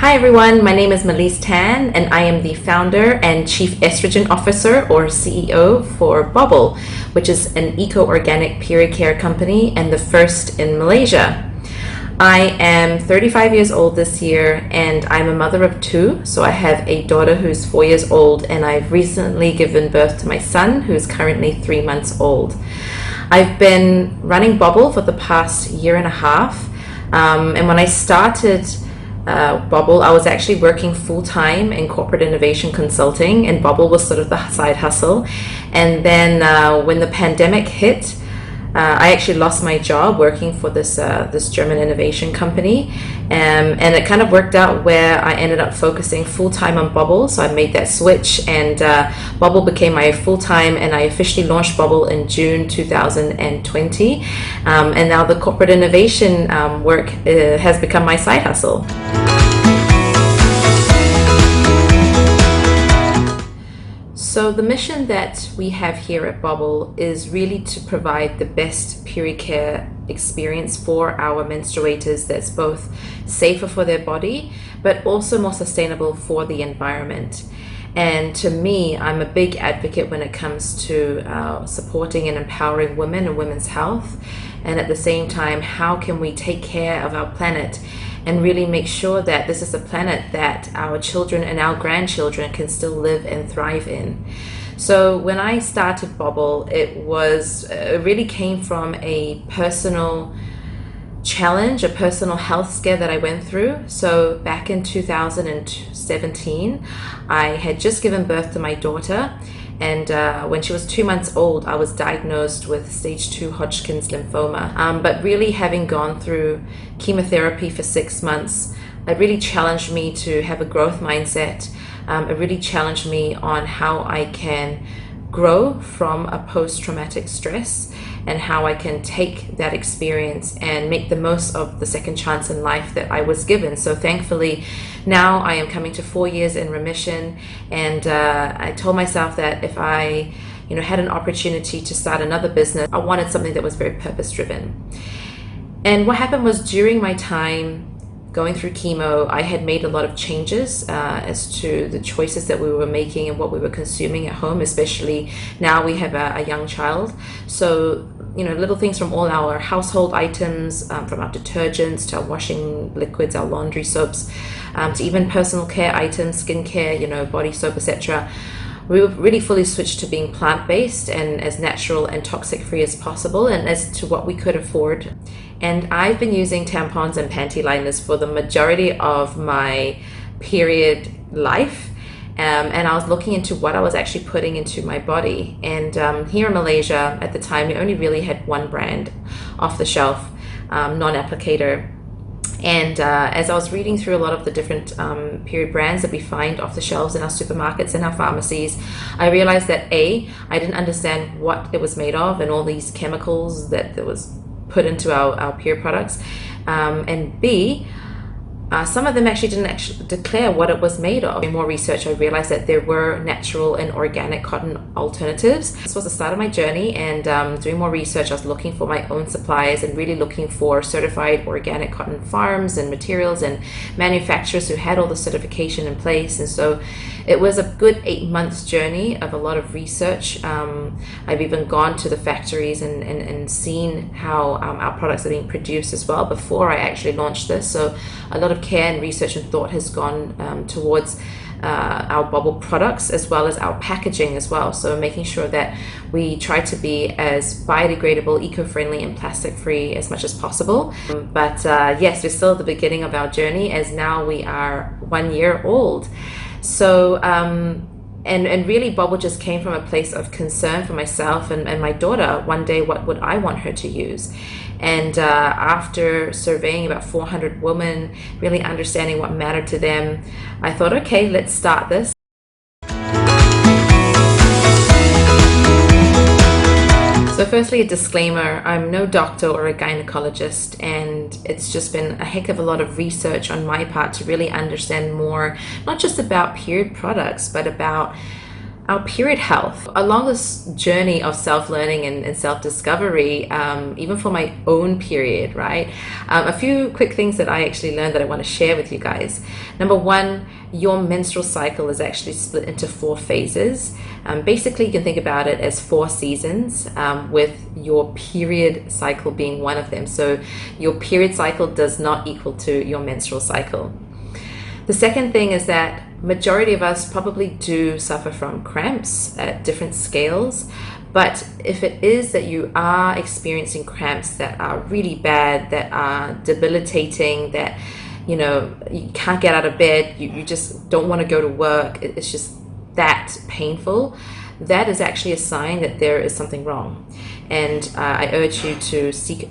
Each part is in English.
Hi everyone, my name is Malisse Tan and I am the founder and Chief Estrogen Officer or CEO for Bobble, which is an eco-organic period care company and the first in Malaysia. I am 35 years old this year and I'm a mother of two, so I have a daughter who's 4 years old and I've recently given birth to my son who's currently 3 months old. I've been running Bobble for the past year and a half, and when I started Bobble, I was actually working full-time in corporate innovation consulting, and Bobble was sort of the side hustle. And then when the pandemic hit, I actually lost my job working for this German innovation company, and it kind of worked out where I ended up focusing full-time on Bobble. So I made that switch, and Bobble became my full-time, and I officially launched Bobble in June 2020, and now the corporate innovation work has become my side hustle. So the mission that we have here at Bobble is really to provide the best period care experience for our menstruators that's both safer for their body, but also more sustainable for the environment. And to me, I'm a big advocate when it comes to supporting and empowering women and women's health. And at the same time, how can we take care of our planet and really make sure that this is a planet that our children and our grandchildren can still live and thrive in. So when I started Bobble, it really came from a personal challenge, a personal health scare that I went through. So back in 2017, I had just given birth to my daughter, and when she was 2 months old, I was diagnosed with stage 2 Hodgkin's lymphoma. But really having gone through chemotherapy for 6 months, it really challenged me to have a growth mindset. It really challenged me on how I can grow from a post-traumatic stress and how I can take that experience and make the most of the second chance in life that I was given. So thankfully, now I am coming to 4 years in remission, and I told myself that if I had an opportunity to start another business, I wanted something that was very purpose-driven. And what happened was, during my time going through chemo, I had made a lot of changes as to the choices that we were making and what we were consuming at home, especially now we have a young child. So, little things from all our household items, from our detergents to our washing liquids, our laundry soaps, to even personal care items, skincare, body soap, etc. We were really fully switched to being plant-based and as natural and toxic-free as possible, and as to what we could afford. And I've been using tampons and panty liners for the majority of my period life. And I was looking into what I was actually putting into my body. And here in Malaysia at the time, we only really had one brand off the shelf, non-applicator. And as I was reading through a lot of the different period brands that we find off the shelves in our supermarkets and our pharmacies, I realized that I didn't understand what it was made of and all these chemicals that was put into our period products, and B, some of them actually didn't declare what it was made of. In more research, I realized that there were natural and organic cotton alternatives. This was the start of my journey, and doing more research, I was looking for my own suppliers and really looking for certified organic cotton farms and materials and manufacturers who had all the certification in place. And so it was a good 8 months journey of a lot of research. I've even gone to the factories and seen how our products are being produced as well before I actually launched this. So a lot of care and research and thought has gone towards our Bobble products as well as our packaging as well. So making sure that we try to be as biodegradable, eco-friendly and plastic-free as much as possible. But yes, we're still at the beginning of our journey, as now we are 1 year old. So and really Bobble just came from a place of concern for myself and my daughter. One day, what would I want her to use? And after surveying about 400 women, really understanding what mattered to them, I thought, okay, let's start this. So firstly, a disclaimer, I'm no doctor or a gynecologist, and it's just been a heck of a lot of research on my part to really understand more, not just about period products, but about our period health. Along this journey of self-learning and self-discovery, even for my own period, right? A few quick things that I actually learned that I want to share with you guys. Number one, your menstrual cycle is actually split into 4 phases. Basically, you can think about it as 4 seasons, with your period cycle being one of them. So your period cycle does not equal to your menstrual cycle. The second thing is that majority of us probably do suffer from cramps at different scales, but if it is that you are experiencing cramps that are really bad, that are debilitating, that you can't get out of bed, you just don't want to go to work, it's just that painful, that is actually a sign that there is something wrong. And I urge you to seek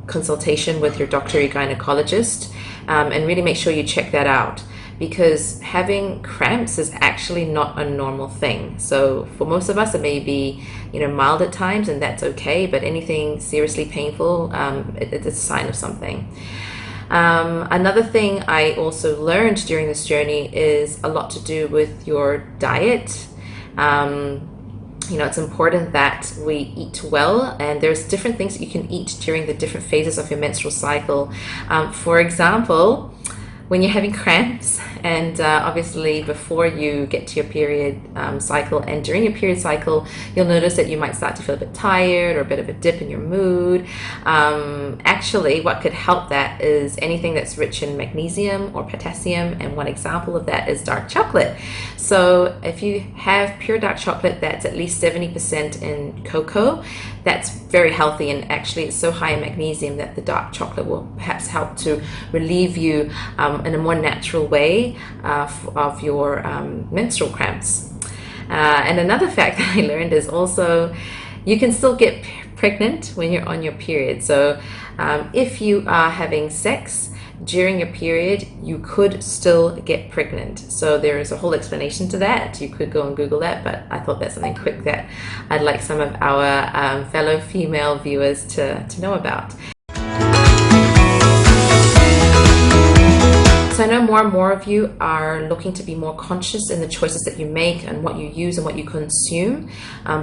consultation with your doctor, your gynecologist, and really make sure you check that out, because having cramps is actually not a normal thing. So for most of us, it may be mild at times, and that's okay, but anything seriously painful, it's a sign of something. Another thing I also learned during this journey is a lot to do with your diet. It's important that we eat well, and there's different things that you can eat during the different phases of your menstrual cycle. For example, when you're having cramps, and obviously before you get to your period cycle and during your period cycle, you'll notice that you might start to feel a bit tired or a bit of a dip in your mood. Actually, what could help that is anything that's rich in magnesium or potassium, and one example of that is dark chocolate. So if you have pure dark chocolate that's at least 70% in cocoa, that's very healthy, and actually it's so high in magnesium that the dark chocolate will perhaps help to relieve you in a more natural way of your menstrual cramps. And another fact that I learned is also you can still get pregnant when you're on your period. So if you are having sex during your period, you could still get pregnant. So there is a whole explanation to that. You could go and Google that, but I thought that's something quick that I'd like some of our fellow female viewers to know about. So I know more and more of you are looking to be more conscious in the choices that you make and what you use and what you consume,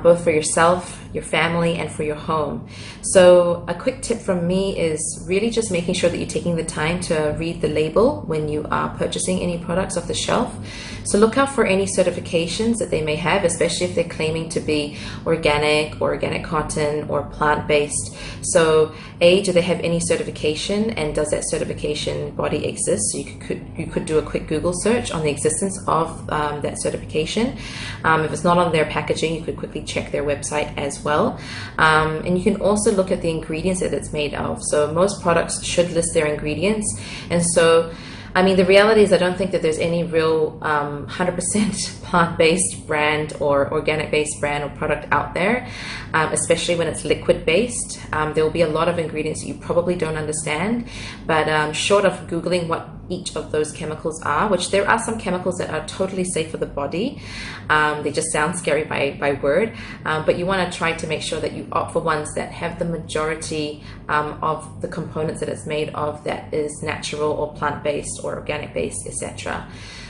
both for yourself, your family, and for your home. So a quick tip from me is really just making sure that you're taking the time to read the label when you are purchasing any products off the shelf. So look out for any certifications that they may have, especially if they're claiming to be organic or organic cotton or plant-based. So A, do they have any certification, and does that certification body exist? So you could do a quick Google search on the existence of that certification. If it's not on their packaging, you could quickly check their website as well. And you can also look at the ingredients that it's made of. So most products should list their ingredients. And so I mean, the reality is I don't think that there's any real 100% plant-based brand or organic-based brand or product out there, especially when it's liquid-based. There will be a lot of ingredients that you probably don't understand, but short of Googling what each of those chemicals are, which there are some chemicals that are totally safe for the body. They just sound scary by word, but you want to try to make sure that you opt for ones that have the majority of the components that it's made of that is natural or plant-based or organic-based, etc.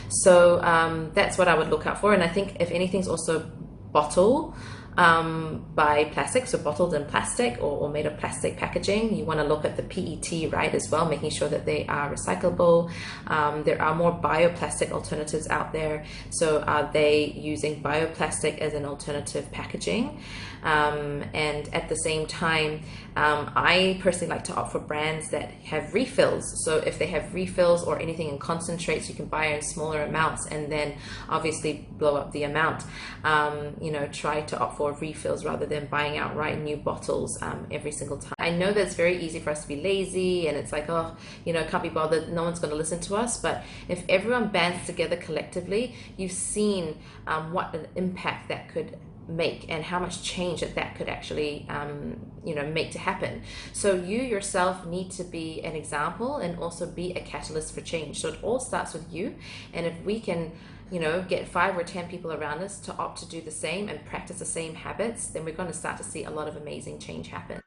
So that's what I would look out for. And I think if anything's also bottle by plastic, so bottled in plastic or made of plastic packaging, you want to look at the PET, right, as well, making sure that they are recyclable. There are more bioplastic alternatives out there, so are they using bioplastic as an alternative packaging? And at the same time, I personally like to opt for brands that have refills. So if they have refills or anything in concentrates, you can buy in smaller amounts and then obviously blow up the amount. Try to opt for refills rather than buying outright new bottles every single time. I know that it's very easy for us to be lazy, and it's like, can't be bothered, no one's going to listen to us. But if everyone bands together collectively, you've seen what an impact that could make and how much change that could actually make to happen. So you yourself need to be an example and also be a catalyst for change. So it all starts with you, and if we can get 5 or 10 people around us to opt to do the same and practice the same habits, then we're going to start to see a lot of amazing change happen.